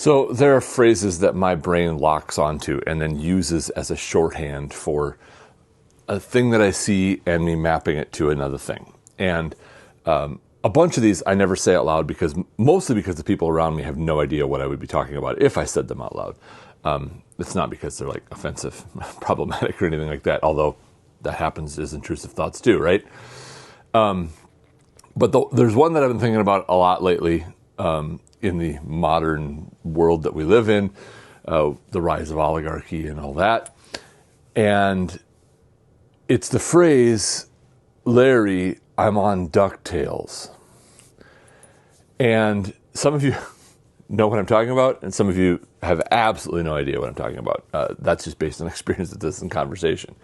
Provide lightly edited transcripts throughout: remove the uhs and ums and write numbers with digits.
So there are phrases that my brain locks onto and then uses as a shorthand for a thing that I see and me mapping it to another thing. And a bunch of these I never say out loud mostly because the people around me have no idea what I would be talking about if I said them out loud. It's not because they're like offensive, problematic, or anything like that, although that happens as intrusive thoughts too, right? But there's one that I've been thinking about a lot lately in the modern world that we live in, the rise of oligarchy and all that. And it's the phrase, Larry, I'm on DuckTales. And some of you know what I'm talking about, and some of you have absolutely no idea what I'm talking about. That's just based on experience of this in conversation.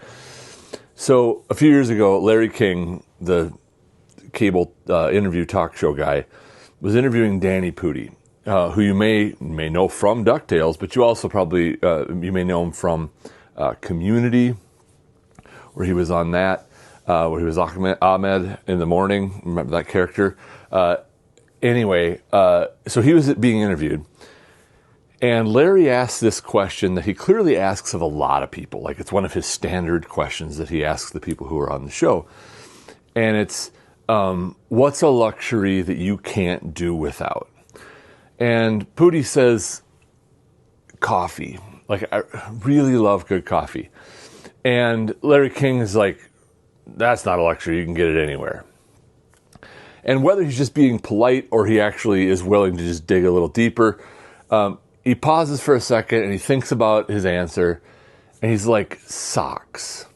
So a few years ago, Larry King, the cable interview talk show guy, was interviewing Danny Pudi, who you may know from DuckTales, but you also probably, you may know him from Community, where he was on that, where he was Ahmed in the morning. Remember that character? Anyway, so he was being interviewed, and Larry asked this question that he clearly asks of a lot of people. Like, it's one of his standard questions that he asks the people who are on the show. And it's, what's a luxury that you can't do without? And Pudi says, coffee. Like, I really love good coffee. And Larry King is like, that's not a luxury. You can get it anywhere. And whether he's just being polite or he actually is willing to just dig a little deeper, he pauses for a second and he thinks about his answer. And he's like, socks.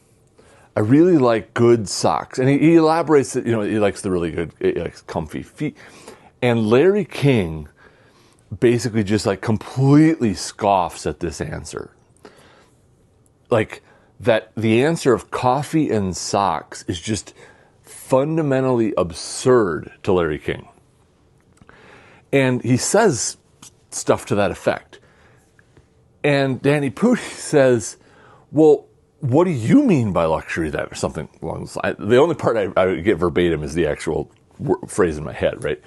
I really like good socks. And he elaborates that, he likes the really good, he likes comfy feet. And Larry King basically just like completely scoffs at this answer. Like, that the answer of coffee and socks is just fundamentally absurd to Larry King. And he says stuff to that effect. And Danny Pudi says, well, what do you mean by luxury then? Or something along those lines. The only part I get verbatim is the actual phrase in my head, right?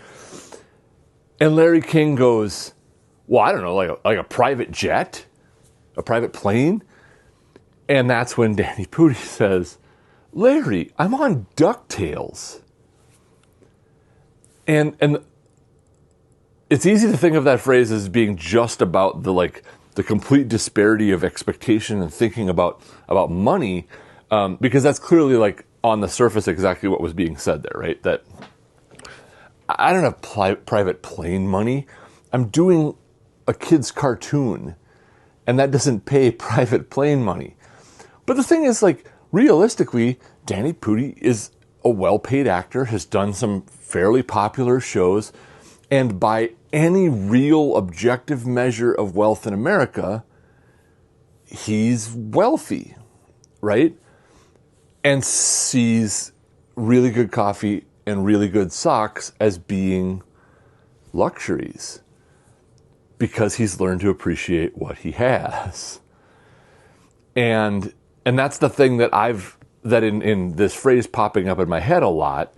And Larry King goes, well, I don't know, like a private jet? A private plane? And that's when Danny Pudi says, Larry, I'm on DuckTales. And it's easy to think of that phrase as being just about the complete disparity of expectation and thinking about money, because that's clearly like on the surface exactly what was being said there, right? That I don't have private plane money. I'm doing a kid's cartoon, and that doesn't pay private plane money. But the thing is, like, realistically, Danny Pudi is a well-paid actor, has done some fairly popular shows, and by any real objective measure of wealth in America, he's wealthy, right? And sees really good coffee and really good socks as being luxuries because he's learned to appreciate what he has. And that's the thing that in this phrase popping up in my head a lot,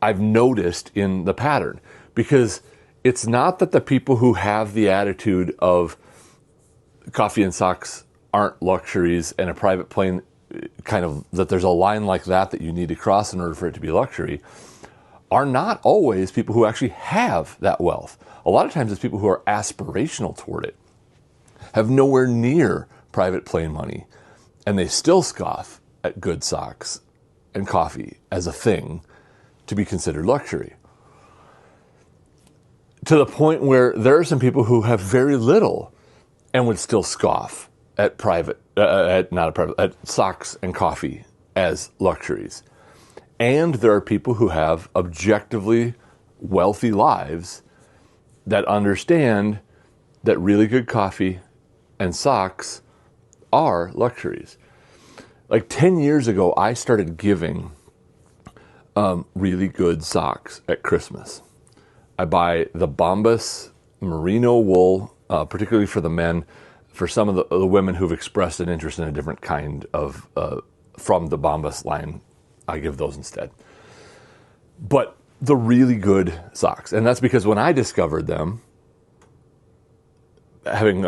I've noticed in the pattern. Because it's not that the people who have the attitude of coffee and socks aren't luxuries and a private plane, kind of, that there's a line like that you need to cross in order for it to be luxury, are not always people who actually have that wealth. A lot of times it's people who are aspirational toward it, have nowhere near private plane money, and they still scoff at good socks and coffee as a thing to be considered luxury. To the point where there are some people who have very little and would still scoff at at socks and coffee as luxuries. And there are people who have objectively wealthy lives that understand that really good coffee and socks are luxuries. Like 10 years ago, I started giving really good socks at Christmas. I buy the Bombas merino wool, particularly for the men. For some of the women who've expressed an interest in a different kind of, from the Bombas line, I give those instead. But the really good socks, and that's because when I discovered them, having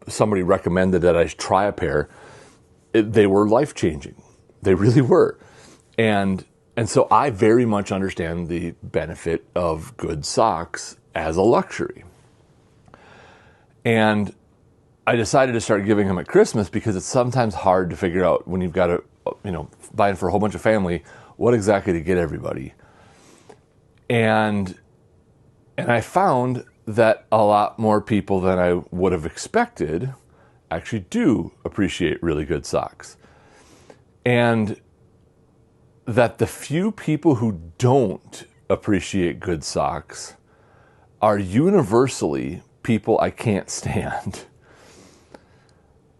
somebody recommended that I try a pair, they were life-changing. They really were. And so I very much understand the benefit of good socks as a luxury. And I decided to start giving them at Christmas because it's sometimes hard to figure out when you've got to, buy in for a whole bunch of family, what exactly to get everybody. And I found that a lot more people than I would have expected actually do appreciate really good socks. And that the few people who don't appreciate good socks are universally people I can't stand.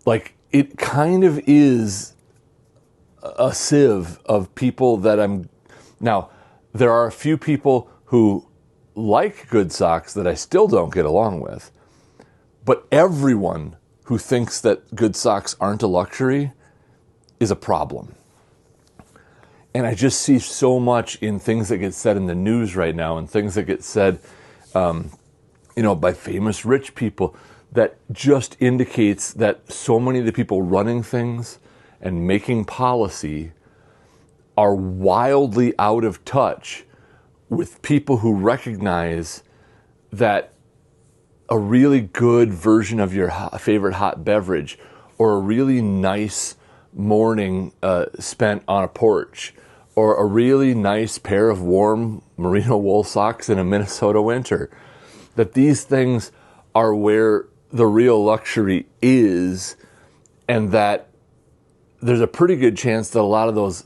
Like, it kind of is a sieve of people that now, there are a few people who like good socks that I still don't get along with, but everyone who thinks that good socks aren't a luxury is a problem. And I just see so much in things that get said in the news right now and things that get said, by famous rich people, that just indicates that so many of the people running things and making policy are wildly out of touch with people who recognize that a really good version of your favorite hot beverage or a really nice morning spent on a porch or a really nice pair of warm merino wool socks in a Minnesota winter, that these things are where the real luxury is, and that there's a pretty good chance that a lot of those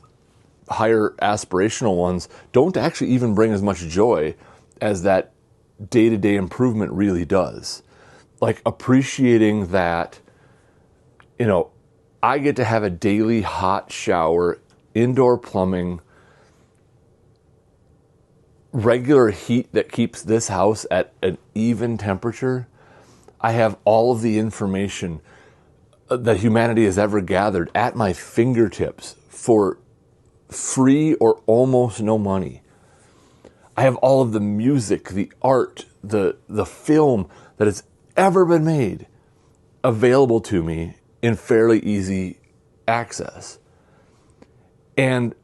higher aspirational ones don't actually even bring as much joy as that day-to-day improvement really does. Like, appreciating that, I get to have a daily hot shower, indoor plumbing, regular heat that keeps this house at an even temperature. I have all of the information that humanity has ever gathered at my fingertips for free or almost no money. I have all of the music, the art, the film that has ever been made available to me in fairly easy access. And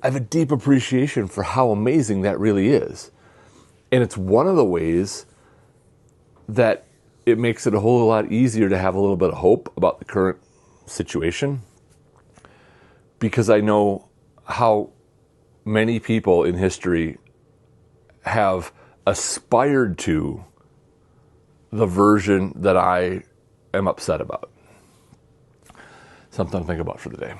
I have a deep appreciation for how amazing that really is. And it's one of the ways that it makes it a whole lot easier to have a little bit of hope about the current situation, because I know how many people in history have aspired to the version that I am upset about. Something to think about for the day.